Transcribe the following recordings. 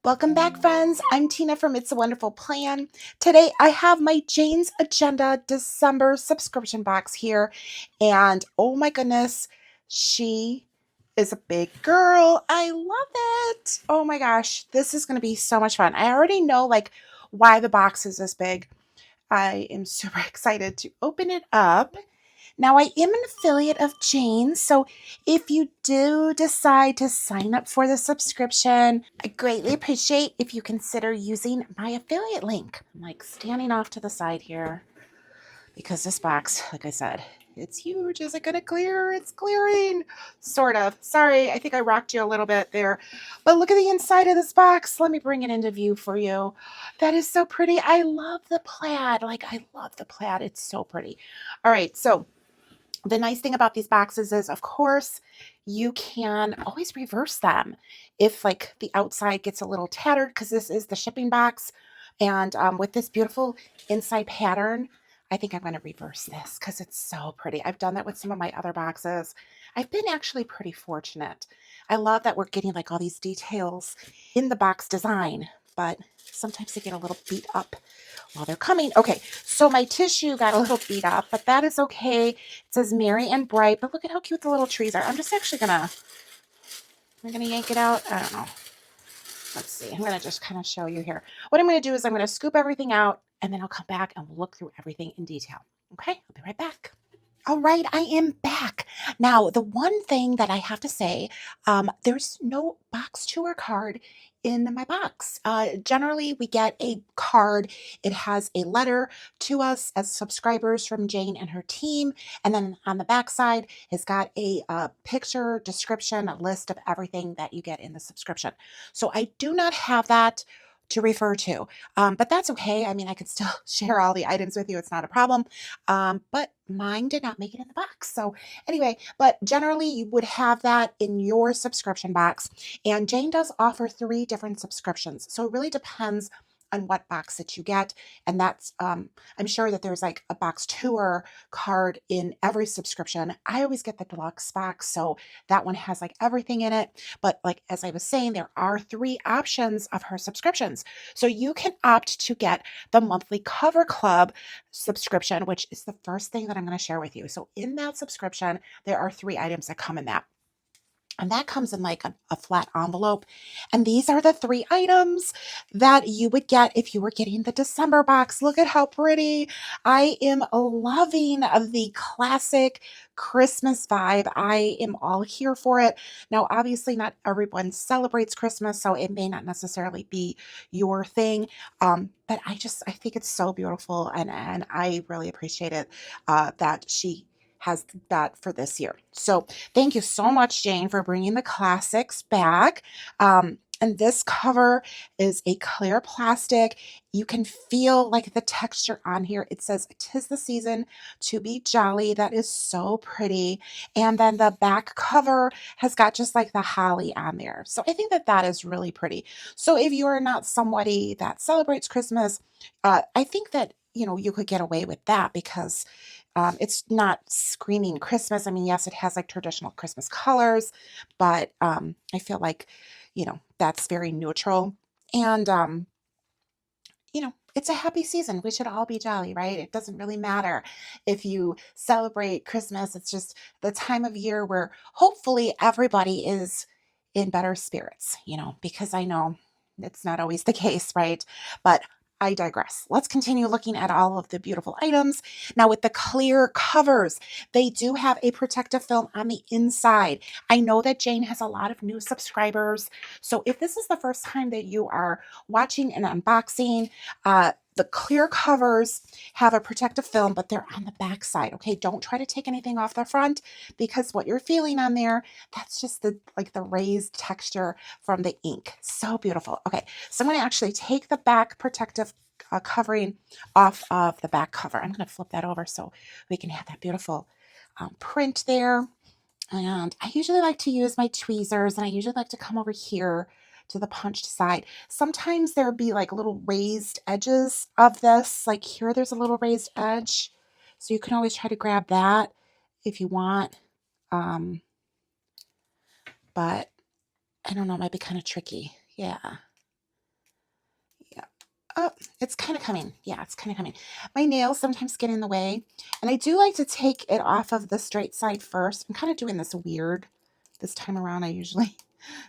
Welcome back, friends. I'm Tina from It's a Wonderful Plan. Today, I have my Jane's Agenda December subscription box here. And oh my goodness, she is a big girl. I love it. Oh my gosh, this is going to be so much fun. I already know why the box is this big. I am super excited to open it up. Now, I am an affiliate of Jane's, so if you do decide to sign up for the subscription, I greatly appreciate if you consider using my affiliate link. I'm standing off to the side here because this box, like I said, it's huge. Is it going to clear? It's clearing. Sort of. Sorry, I think I rocked you a little bit there. But look at the inside of this box. Let me bring it into view for you. That is so pretty. I love the plaid. I love the plaid. It's so pretty. All right, so the nice thing about these boxes is, of course, you can always reverse them if the outside gets a little tattered, because this is the shipping box. And with this beautiful inside pattern, I think I'm going to reverse this because it's so pretty. I've done that with some of my other boxes. I've been actually pretty fortunate. I love that we're getting all these details in the box design, but sometimes they get a little beat up while they're coming. Okay, so my tissue got a little beat up, but that is okay. It says merry and bright, but look at how cute the little trees are. I'm just actually I'm gonna yank it out. I don't know. Let's see. I'm gonna just kind of show you here. What I'm gonna do is I'm gonna scoop everything out and then I'll come back and we'll look through everything in detail. Okay, I'll be right back. All right, I am back. Now, the one thing that I have to say, there's no box tour card in my box. Generally, we get a card. It has a letter to us as subscribers from Jane and her team. And then on the back side, it's got a picture, description, a list of everything that you get in the subscription. So I do not have that to refer to, but that's okay. I mean, I could still share all the items with you. It's not a problem. But mine did not make it in the box. So anyway, but generally you would have that in your subscription box. And Jane does offer 3 different subscriptions. So it really depends on what box that you get. And that's, I'm sure that there's a box tour card in every subscription. I always get the deluxe box. So that one has everything in it. But as I was saying, there are 3 options of her subscriptions. So you can opt to get the monthly cover club subscription, which is the first thing that I'm going to share with you. So in that subscription, there are 3 items that come in that. And that comes in a flat envelope. And these are the 3 items that you would get if you were getting the December box. Look at how pretty. I am loving the classic Christmas vibe. I am all here for it. Now, obviously, not everyone celebrates Christmas, so it may not necessarily be your thing. But I think it's so beautiful, and I really appreciate it that she has that for this year. So thank you so much, Jane, for bringing the classics back. And this cover is a clear plastic. You can feel the texture on here. It says, "'Tis the season to be jolly." That is so pretty. And then the back cover has got just the holly on there. So I think that that is really pretty. So if you are not somebody that celebrates Christmas, I think that you could get away with that because it's not screaming Christmas. I mean, yes, it has traditional Christmas colors, but I feel that's very neutral. And, it's a happy season. We should all be jolly, right? It doesn't really matter if you celebrate Christmas. It's just the time of year where hopefully everybody is in better spirits, because I know it's not always the case, right? But I digress. Let's continue looking at all of the beautiful items. Now, with the clear covers, they do have a protective film on the inside. I know that Jane has a lot of new subscribers. So if this is the first time that you are watching an unboxing, the clear covers have a protective film, but they're on the back side. Okay, don't try to take anything off the front because what you're feeling on there, that's just the raised texture from the ink. So beautiful. Okay, so I'm going to actually take the back protective covering off of the back cover. I'm going to flip that over so we can have that beautiful print there. And I usually like to use my tweezers, and I usually like to come over here to the punched side. Sometimes there'd be little raised edges of this. Like here, there's a little raised edge. So you can always try to grab that if you want. But I don't know, it might be kind of tricky. Yeah. Oh, it's kind of coming. Yeah, it's kind of coming. My nails sometimes get in the way, and I do like to take it off of the straight side first. I'm kind of doing this weird this time around. I usually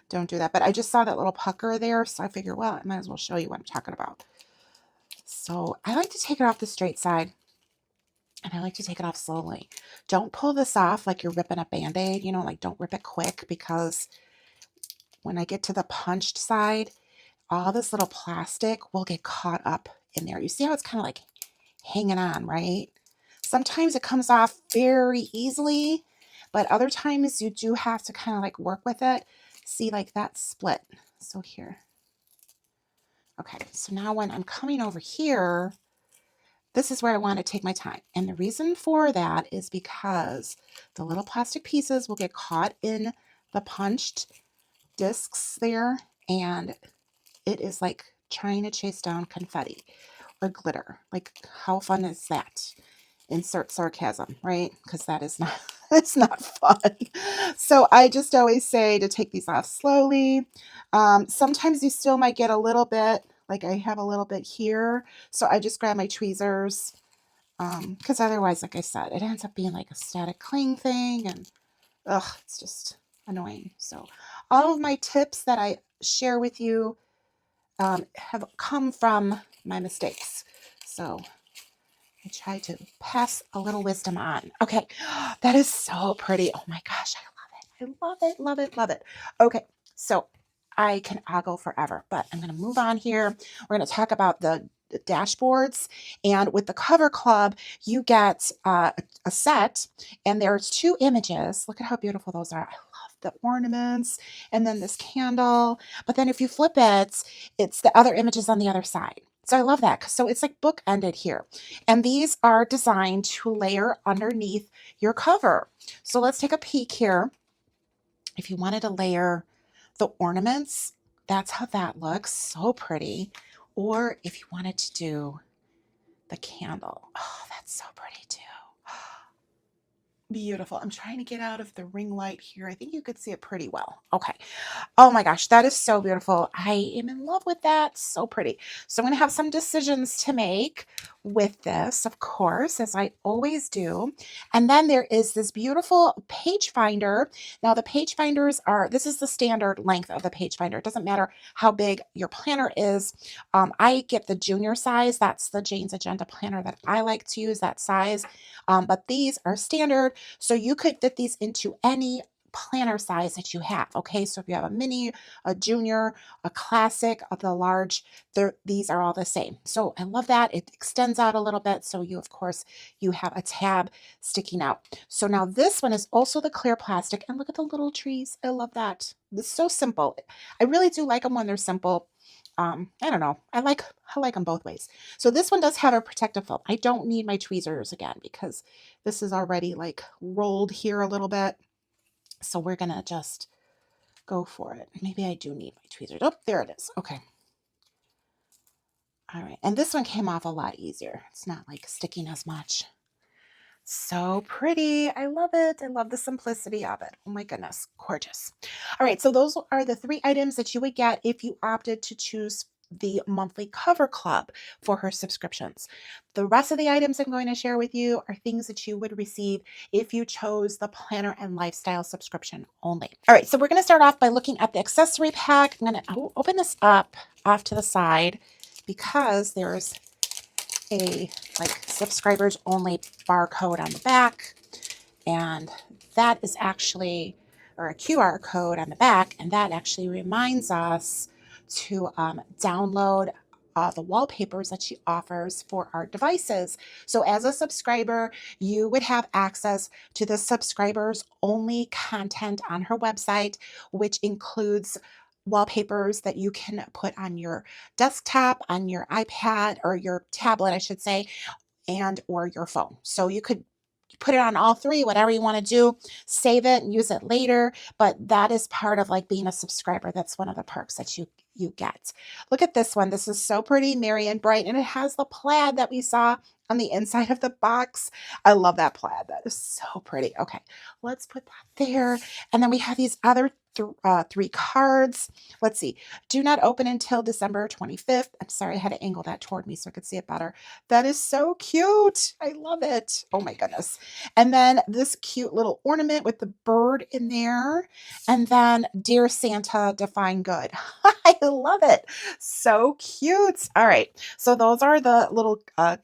don't do that, but I just saw that little pucker there, so I figure, well, I might as well show you what I'm talking about. So I like to take it off the straight side, and I like to take it off slowly. Don't pull this off like you're ripping a Band-Aid, you know, like don't rip it quick, because when I get to the punched side, all this little plastic will get caught up in there. You see how it's kind of like hanging on, right? Sometimes it comes off very easily, but other times you do have to kind of like work with it. See, like that split. So here. Okay, so now when I'm coming over here, this is where I want to take my time. And the reason for that is because the little plastic pieces will get caught in the punched discs there, and it is like trying to chase down confetti or glitter. Like, how fun is that? Insert sarcasm, right? Because that is not, it's not fun. So I just always say to take these off slowly. Sometimes you still might get a little bit, like I have a little bit here. So I just grab my tweezers, because otherwise, like I said, it ends up being like a static cling thing, and ugh, it's just annoying. So all of my tips that I share with you have come from my mistakes. So I try to pass a little wisdom on. Okay, that is so pretty. Oh my gosh, I love it. I love it, love it, love it. Okay, so I'll go forever, but I'm going to move on here. We're going to talk about the dashboards. And with the Cover Club, you get a set, and there's 2 images. Look at how beautiful those are. I love the ornaments, and then this candle. But then if you flip it, it's the other images on the other side. So I love that. So it's like book-ended here. And these are designed to layer underneath your cover. So let's take a peek here. If you wanted to layer the ornaments, that's how that looks. So pretty. Or if you wanted to do the candle. Oh, that's so pretty too. Beautiful. I'm trying to get out of the ring light here. I think you could see it pretty well. Okay. Oh my gosh, that is so beautiful. I am in love with that. So pretty. So I'm going to have some decisions to make with this, of course, as I always do. And then there is this beautiful page finder. Now the page finders this is the standard length of the page finder. It doesn't matter how big your planner is. I get the junior size. That's the Jane's Agenda planner that I like to use, that size. But these are standard. So you could fit these into any planner size that you have. Okay, so if you have a mini, a junior, a classic, the large, these are all the same. So I love that. It extends out a little bit. So you, of course, you have a tab sticking out. So now this one is also the clear plastic, and look at the little trees. I love that. It's so simple. I really do like them when they're simple. I don't know. I like them both ways. So this one does have a protective film. I don't need my tweezers again because this is already like rolled here a little bit. So we're going to just go for it. Maybe I do need my tweezers. Oh, there it is. Okay. All right. And this one came off a lot easier. It's not like sticking as much. So pretty. I love it. I love the simplicity of it. Oh my goodness. Gorgeous. All right. So those are the 3 items that you would get if you opted to choose the monthly Cover Club for her subscriptions. The rest of the items I'm going to share with you are things that you would receive if you chose the Planner and Lifestyle subscription only. All right. So we're going to start off by looking at the accessory pack. I'm going to open this up off to the side because there's a subscribers only barcode on the back, and that is actually, or a QR code on the back, and that actually reminds us to download the wallpapers that she offers for our devices. So as a subscriber, you would have access to the subscribers only content on her website, which includes wallpapers that you can put on your desktop, on your iPad, or your tablet, I should say, and or your phone. So you could put it on all 3, whatever you want to do, save it and use it later. But that is part of like being a subscriber. That's one of the perks that you get. Look at this one. This is so pretty, merry and bright, and it has the plaid that we saw on the inside of the box. I love that plaid. That is so pretty. Okay, let's put that there. And then we have these other three cards. Let's see. Do not open until December 25th. I'm sorry, I had to angle that toward me so I could see it better. That is so cute. I love it. Oh my goodness. And then this cute little ornament with the bird in there. And then Dear Santa, define good. I love it. So cute. All right. So those are the little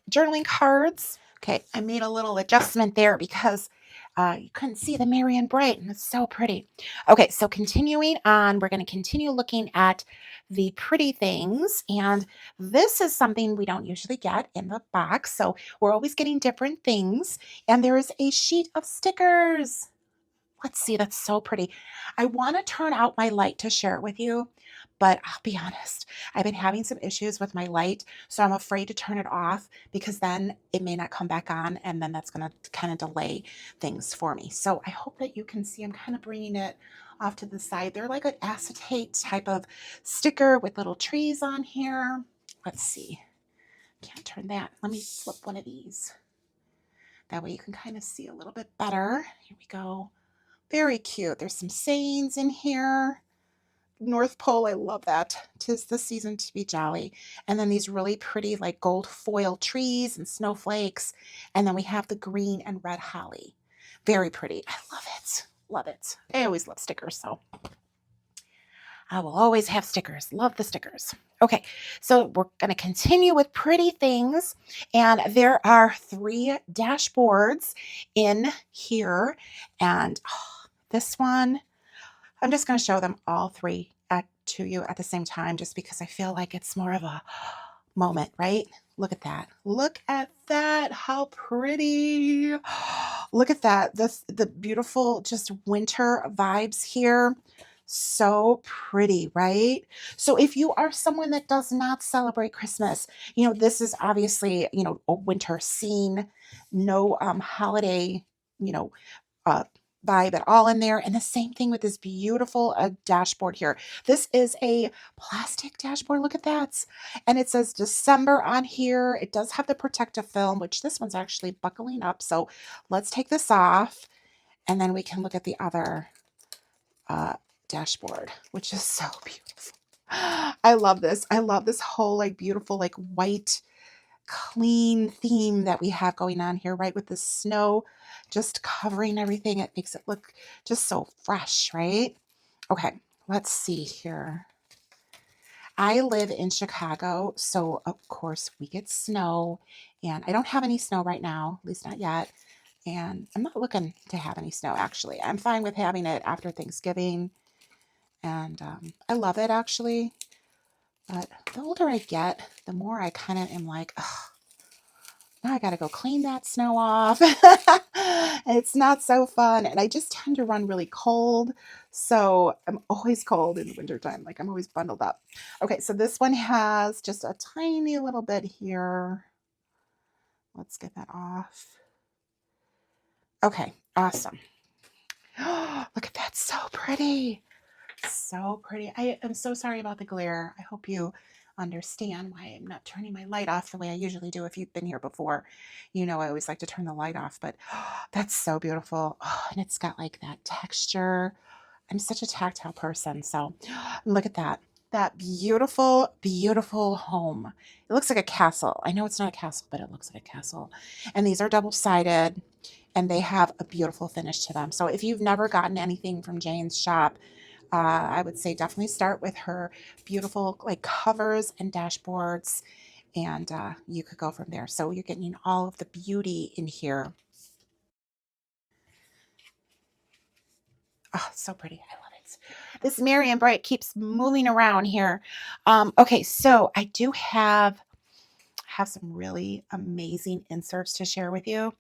journaling cards. Okay. I made a little adjustment there because you couldn't see the Marian Bright, and it's so pretty. Okay, so continuing on, we're going to continue looking at the pretty things. And this is something we don't usually get in the box. So we're always getting different things. And there is a sheet of stickers. Let's see, that's so pretty. I want to turn out my light to share it with you, but I'll be honest, I've been having some issues with my light, so I'm afraid to turn it off because then it may not come back on, and then that's going to kind of delay things for me. So I hope that you can see I'm kind of bringing it off to the side. They're like an acetate type of sticker with little trees on here. Let's see. Can't turn that. Let me flip one of these. That way you can kind of see a little bit better. Here we go. Very cute. There's some sayings in here. North Pole, I love that. 'Tis the season to be jolly. And then these really pretty like gold foil trees and snowflakes. And then we have the green and red holly. Very pretty. I love it. Love it. I always love stickers, so I will always have stickers. Love the stickers. Okay, so we're going to continue with pretty things. And there are 3 dashboards in here. And this one, I'm just going to show them all 3 to you at the same time, just because I feel like it's more of a moment, right? Look at that. Look at that. How pretty. Look at that. The beautiful just winter vibes here. So pretty, right? So if you are someone that does not celebrate Christmas, this is obviously, a winter scene, no holiday, you know, uh, vibe at all in there. And the same thing with this beautiful dashboard here. This is a plastic dashboard. Look at that. And it says December on here. It does have the protective film, which this one's actually buckling up. So let's take this off and then we can look at the other dashboard, which is so beautiful. I love this. I love this whole like beautiful like white clean theme that we have going on here, right? With the snow just covering everything. It makes it look just so fresh, right? Okay, let's see here. I live in Chicago, so of course we get snow, and I don't have any snow right now, at least not yet. And I'm not looking to have any snow, actually. I'm fine with having it after Thanksgiving, and I love it, actually. But the older I get, the more I kind of am like, ugh, now I got to go clean that snow off. It's not so fun. And I just tend to run really cold. So I'm always cold in the wintertime. Like I'm always bundled up. Okay, so this one has just a tiny little bit here. Let's get that off. Okay, awesome. Look at that. So pretty. So pretty. I am so sorry about the glare. I hope you understand why I'm not turning my light off the way I usually do. If you've been here before, I always like to turn the light off, but that's so beautiful. Oh, and it's got like that texture. I'm such a tactile person. So look at that. That beautiful, beautiful home. It looks like a castle. I know it's not a castle, but it looks like a castle. And these are double-sided and they have a beautiful finish to them. So if you've never gotten anything from Jane's shop, I would say definitely start with her beautiful like covers and dashboards, and you could go from there. So you're getting all of the beauty in here. Oh, so pretty. I love it. This Marian Bright keeps moving around here. Okay, so I do have some really amazing inserts to share with you.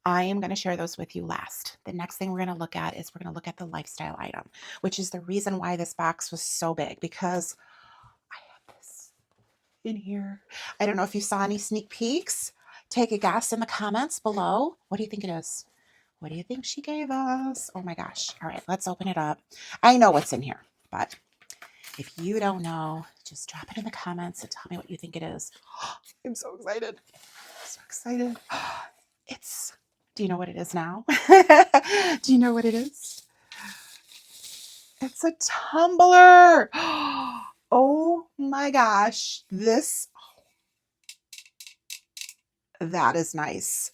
I am going to share those with you last. The next thing we're going to look at is we're going to look at the lifestyle item, which is the reason why this box was so big, because I have this in here. I don't know if you saw any sneak peeks. Take a guess in the comments below. What do you think it is? What do you think she gave us? Oh my gosh. All right, let's open it up. I know what's in here, but if you don't know, just drop it in the comments and tell me what you think it is. I'm so excited. So excited. Do you know what it is now? Do you know what it is? It's a tumbler. Oh my gosh. That is nice.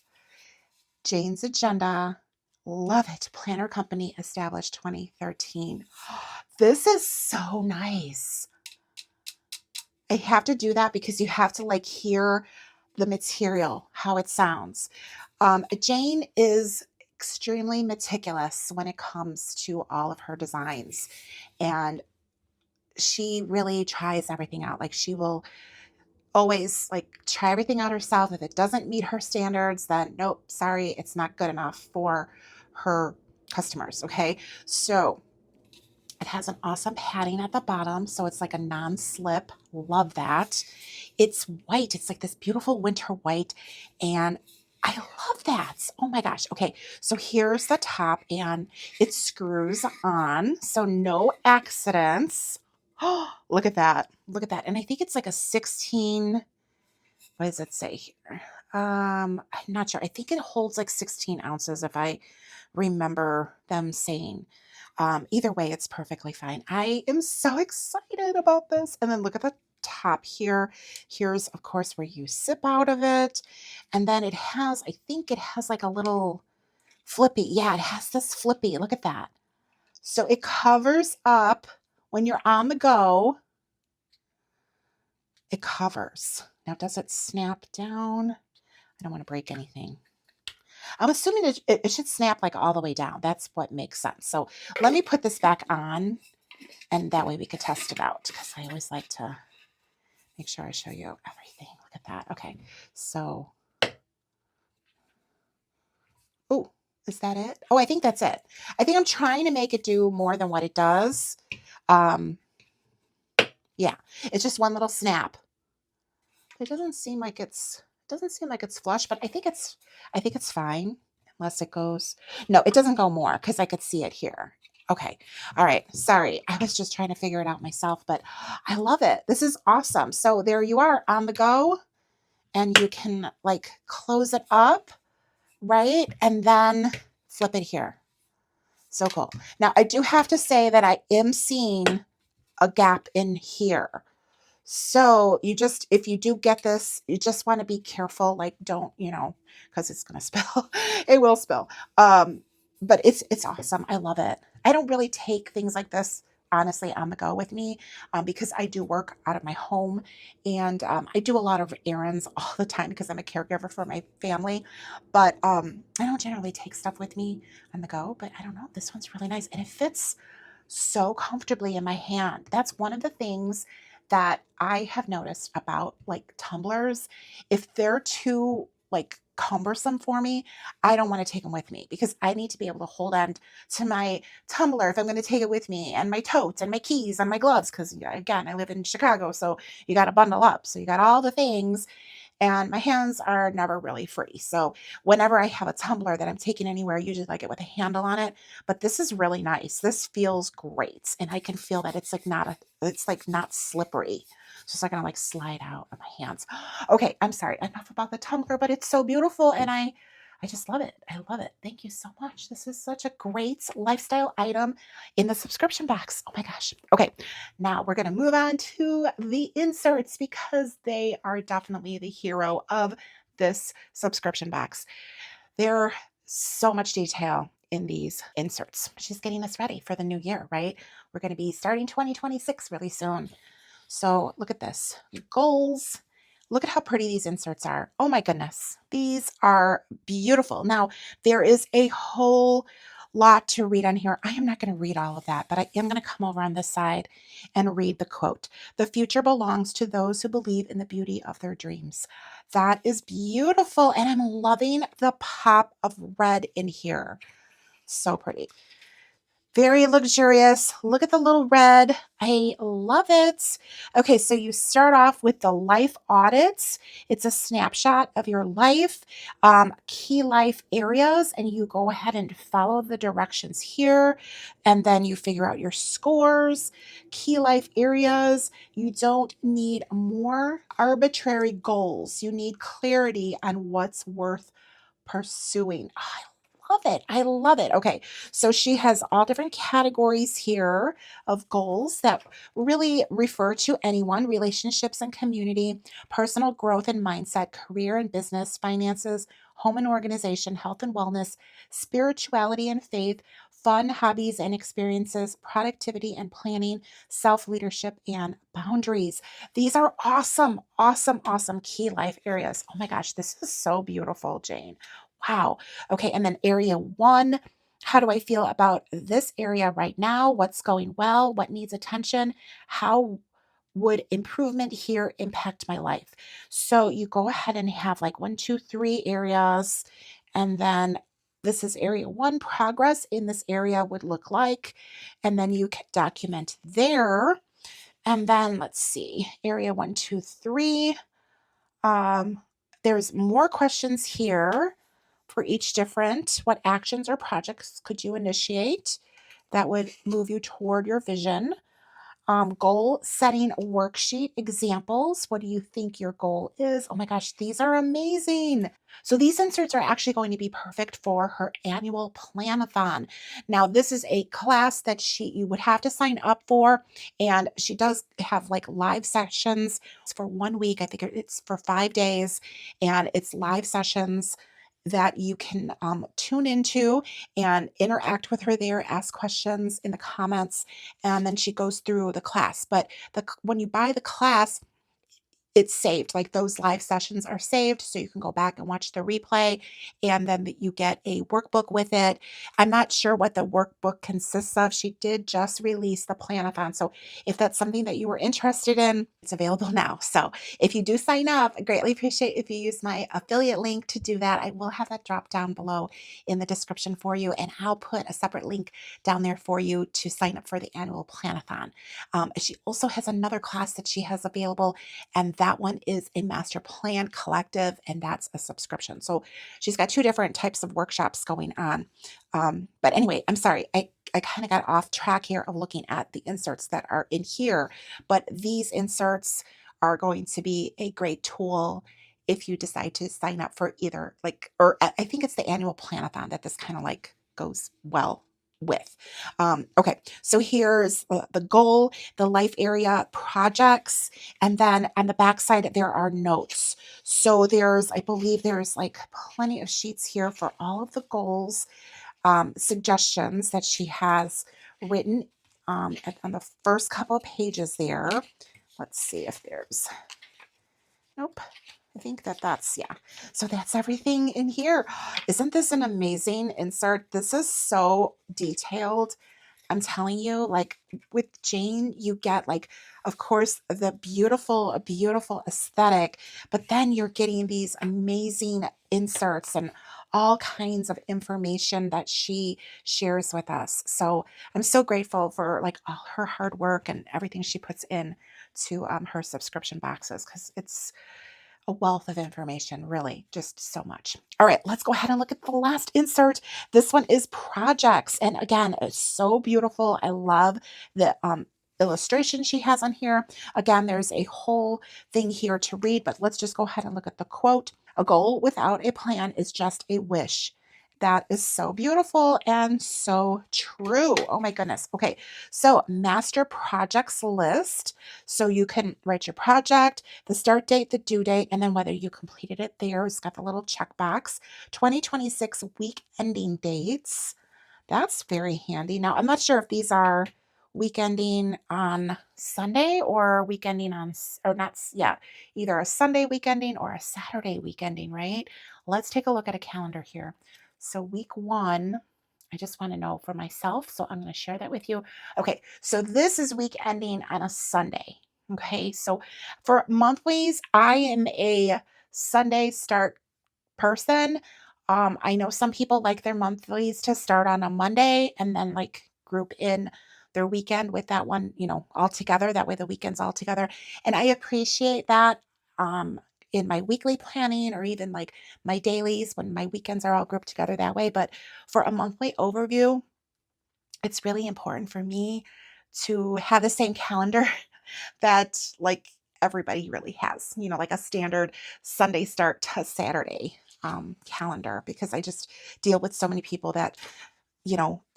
Jane's Agenda. Love it. Planner company established 2013. This is so nice. I have to do that because you have to like hear the material, how it sounds. Jane is extremely meticulous when it comes to all of her designs, and she really tries everything out. Like she will always like try everything out herself. If it doesn't meet her standards, then nope, sorry, it's not good enough for her customers. Okay, so it has an awesome padding at the bottom, so it's like a non-slip. Love that. It's white. It's like this beautiful winter white, and I love that. Oh my gosh. Okay, so here's the top, and it screws on, so no accidents. Oh, look at that. Look at that. And I think it's like a 16, what does it say here? I'm not sure. I think it holds like 16 ounces if I remember them saying. Either way, it's perfectly fine. I am so excited about this. And then look at the top here. Here's, of course, where you sip out of it. And then it has, I think it has like a little flippy. Yeah, it has this flippy. Look at that. So it covers up when you're on the go. It covers. Now, does it snap down? I don't want to break anything. I'm assuming it should snap like all the way down. That's what makes sense. So let me put this back on, and that way we could test it out, because I always like to make sure I show you everything. Look at that. Okay. So, oh, is that it? Oh, I think that's it. I think I'm trying to make it do more than what it does. Yeah, it's just one little snap. It doesn't seem like it's flush, but I think it's fine unless it goes. No, it doesn't go more because I could see it here. Okay. All right. Sorry. I was just trying to figure it out myself, but I love it. This is awesome. So there you are on the go, and you can like close it up, right? And then flip it here. So cool. Now I do have to say that I am seeing a gap in here. So if you do get this, you just want to be careful. Like don't, because it's going to spill. It will spill. But it's awesome. I love it. I don't really take things like this honestly on the go with me, because I do work out of my home, and I do a lot of errands all the time because I'm a caregiver for my family. But I don't generally take stuff with me on the go. But I don't know. This one's really nice, and it fits so comfortably in my hand. That's one of the things that I have noticed about like tumblers. If they're too like cumbersome for me, I don't want to take them with me, because I need to be able to hold on to my tumbler if I'm going to take it with me, and my totes and my keys and my gloves. Because again, I live in Chicago, so you got to bundle up. So you got all the things, and my hands are never really free. So whenever I have a tumbler that I'm taking anywhere, I usually like it with a handle on it. But this is really nice. This feels great, and I can feel that it's like not slippery. So it's not gonna like slide out of my hands. Okay, I'm sorry. Enough about the tumbler, but it's so beautiful, and I just love it. I love it. Thank you so much. This is such a great lifestyle item in the subscription box. Oh my gosh. Okay, now we're going to move on to the inserts, because they are definitely the hero of this subscription box. There's so much detail in these inserts. She's getting us ready for the new year, right? We're going to be starting 2026 really soon. So look at this. Goals. Look at how pretty these inserts are. Oh my goodness. These are beautiful. Now, there is a whole lot to read on here. I am not going to read all of that, but I am going to come over on this side and read the quote. The future belongs to those who believe in the beauty of their dreams. That is beautiful. And I'm loving the pop of red in here. So pretty. Very luxurious. Look at the little red. I love it. Okay, so you start off with the life audits. It's a snapshot of your life, key life areas, and you go ahead and follow the directions here, and then you figure out your scores, key life areas. You don't need more arbitrary goals. You need clarity on what's worth pursuing. Oh, love it. I love it. Okay. So she has all different categories here of goals that really refer to anyone, relationships and community, personal growth and mindset, career and business, finances, home and organization, health and wellness, spirituality and faith, fun, hobbies and experiences, productivity and planning, self leadership, and boundaries. These are awesome, awesome, awesome key life areas. Oh my gosh, this is so beautiful, Jane. Wow. Okay. And then area one. How do I feel about this area right now? What's going well? What needs attention? How would improvement here impact my life? So you go ahead and have like one, two, three areas. And then this is area one, progress in this area would look like. And then you can document there. And then let's see, area one, two, three. Um, there's more questions here for each different. What actions or projects could you initiate that would move you toward your vision? Goal setting worksheet examples. What do you think your goal is? Oh my gosh, these are amazing. So these inserts are actually going to be perfect for her annual planathon. Now, this is a class that you would have to sign up for, and she does have like live sessions for 1 week. I think it's for 5 days, and it's live sessions that you can tune into and interact with her there, ask questions in the comments, and then she goes through the class. But when you buy the class, it's saved. Like those live sessions are saved, so you can go back and watch the replay, and then you get a workbook with it. I'm not sure what the workbook consists of. She did just release the planathon, so if that's something that you were interested in, it's available now. So if you do sign up, I greatly appreciate if you use my affiliate link to do that. I will have that drop down below in the description for you, and I'll put a separate link down there for you to sign up for the annual planathon. She also has another class that she has available, and that one is a master plan collective, and that's a subscription. So she's got two different types of workshops going on. But anyway, I'm sorry. I kind of got off track here of looking at the inserts that are in here, but these inserts are going to be a great tool if you decide to sign up for either like, or I think it's the annual planathon that this kind of like goes well with. Okay, so here's the goal, the life area projects, and then on the back side, there are notes. So I believe there's like plenty of sheets here for all of the goals, suggestions that she has written on the first couple of pages there. Let's see if there's, nope. I think yeah. So that's everything in here. Isn't this an amazing insert? This is so detailed. I'm telling you, like with Jane, you get like, of course, the beautiful, beautiful aesthetic, but then you're getting these amazing inserts and all kinds of information that she shares with us. So I'm so grateful for like all her hard work and everything she puts in to her subscription boxes, because it's a wealth of information, really, just so much. All right, let's go ahead and look at the last insert. This one is projects. And again, it's so beautiful. I love the illustration she has on here. Again, there's a whole thing here to read, but let's just go ahead and look at the quote. A goal without a plan is just a wish. That is so beautiful and so true. Oh my goodness. Okay, so master projects list. So you can write your project, the start date, the due date, and then whether you completed it there. It's got the little checkbox. 2026 week ending dates. That's very handy. Now, I'm not sure if these are week ending on Sunday or week ending on, or not, yeah, either a Sunday week ending or a Saturday week ending, right? Let's take a look at a calendar here. So week one, I just want to know for myself, so I'm going to share that with you. Okay, so this is week ending on a Sunday. Okay, so for monthlies, I am a Sunday start person. I know some people like their monthlies to start on a Monday and then like group in their weekend with that one, all together. That way the weekend's all together. And I appreciate that in my weekly planning, or even like my dailies when my weekends are all grouped together that way. But for a monthly overview, it's really important for me to have the same calendar that like everybody really has, like a standard Sunday start to Saturday. calendar, because I just deal with so many people that,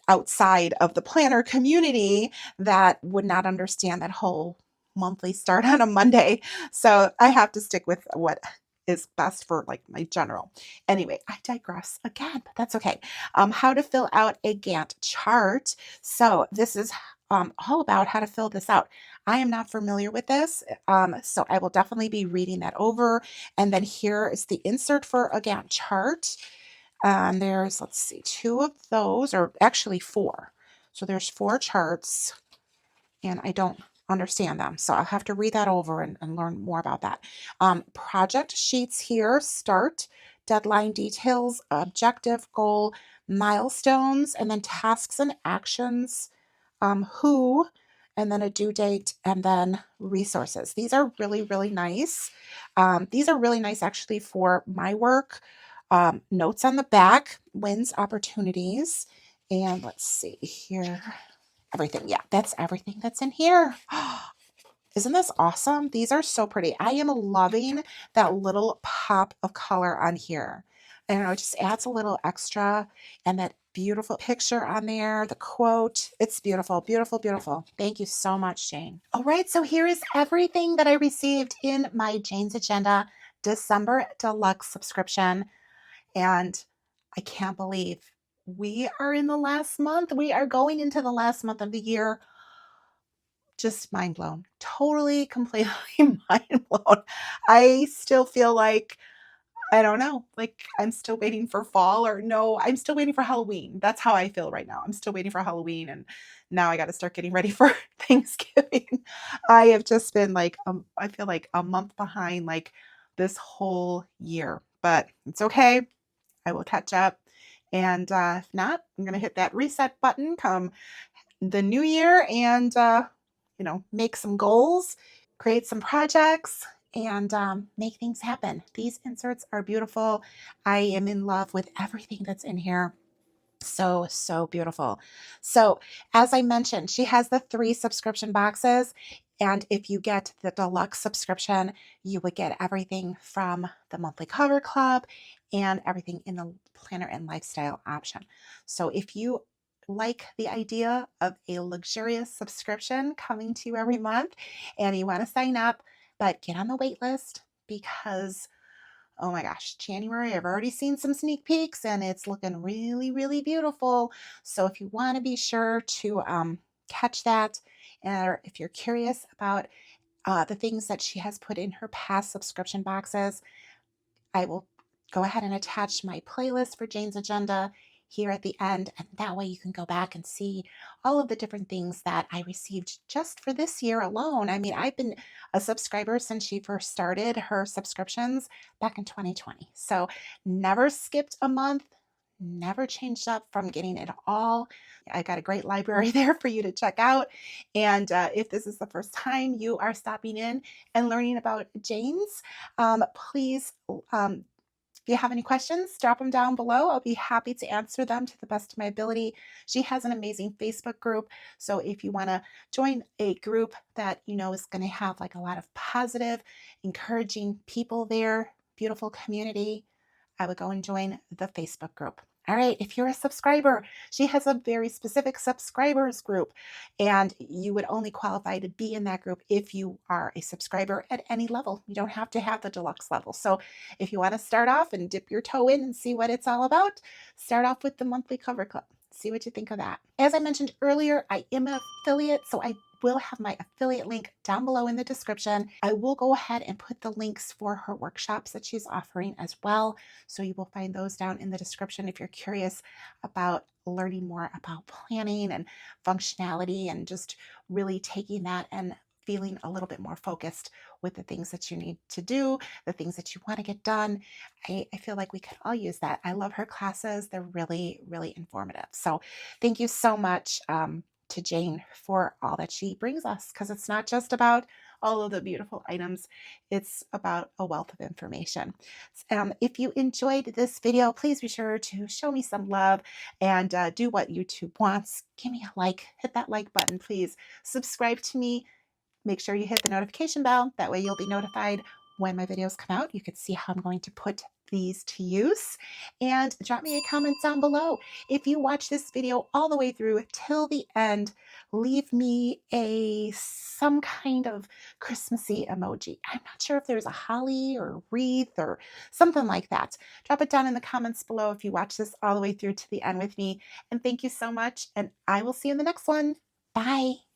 outside of the planner community, that would not understand that whole monthly start on a Monday. So I have to stick with what is best for like my general. Anyway, I digress again, but that's okay. How to fill out a Gantt chart. So this is all about how to fill this out. I am not familiar with this, so I will definitely be reading that over. And then here is the insert for a Gantt chart. There's, let's see, two of those, or actually four. So there's four charts, and I don't understand them. So I'll have to read that over and learn more about that. Project sheets here: start, deadline, details, objective, goal, milestones, and then tasks and actions, who, and then a due date, and then resources. These are really, really nice. These are really nice actually for my work. Notes on the back: wins, opportunities, and let's see here. Everything. Yeah, that's everything that's in here. Isn't this awesome? These are so pretty. I am loving that little pop of color on here. I don't know, it just adds a little extra, and that beautiful picture on there, the quote. It's beautiful, beautiful, beautiful. Thank you so much, Jane. All right, so here is everything that I received in my Jane's Agenda December Deluxe subscription. And I can't believe we are in the last month. We are going into the last month of the year. Just mind blown. Totally, completely mind blown. I still feel like, I don't know, like I'm still waiting for fall, or no, I'm still waiting for Halloween. That's how I feel right now. I'm still waiting for Halloween, and now I got to start getting ready for Thanksgiving. I have just been like, I feel like a month behind, like this whole year, but it's okay. I will catch up. And if not, I'm going to hit that reset button come the new year, and, make some goals, create some projects, and make things happen. These inserts are beautiful. I am in love with everything that's in here. So, so beautiful. So, as I mentioned, she has the 3 subscription boxes. And if you get the deluxe subscription, you would get everything from the monthly cover club and everything in the planner and lifestyle option. So, if you like the idea of a luxurious subscription coming to you every month and you want to sign up, but get on the wait list, because oh my gosh, January, I've already seen some sneak peeks and it's looking really, really beautiful. So if you want to be sure to catch that, or if you're curious about the things that she has put in her past subscription boxes, I will go ahead and attach my playlist for Jane's Agenda here at the end. And that way you can go back and see all of the different things that I received just for this year alone. I mean, I've been a subscriber since she first started her subscriptions back in 2020. So never skipped a month, never changed up from getting it all. I got a great library there for you to check out. And if this is the first time you are stopping in and learning about Jane's, please, if you have any questions, drop them down below. I'll be happy to answer them to the best of my ability. She has an amazing Facebook group. So if you want to join a group that you know is going to have like a lot of positive, encouraging people there, beautiful community, I would go and join the Facebook group. All right, if you're a subscriber, she has a very specific subscribers group, and you would only qualify to be in that group if you are a subscriber at any level. You don't have to have the deluxe level. So if you want to start off and dip your toe in and see what it's all about, start off with the monthly cover club. See what you think of that. As I mentioned earlier, I am an affiliate, so I will have my affiliate link down below in the description. I will go ahead and put the links for her workshops that she's offering as well. So you will find those down in the description if you're curious about learning more about planning and functionality, and just really taking that and feeling a little bit more focused with the things that you need to do, the things that you want to get done. I feel like we could all use that. I love her classes. They're really, really informative. So thank you so much to Jane for all that she brings us, because it's not just about all of the beautiful items, it's about a wealth of information. If you enjoyed this video, please be sure to show me some love and do what YouTube wants. Give me a like, hit that like button, please. Subscribe to me. Make sure you hit the notification bell. That way you'll be notified when my videos come out, you can see how I'm going to put these to use, and drop me a comment down below. If you watch this video all the way through till the end, leave me some kind of Christmassy emoji. I'm not sure if there's a holly or wreath or something like that. Drop it down in the comments below if you watch this all the way through to the end with me. And thank you so much, and I will see you in the next one. Bye.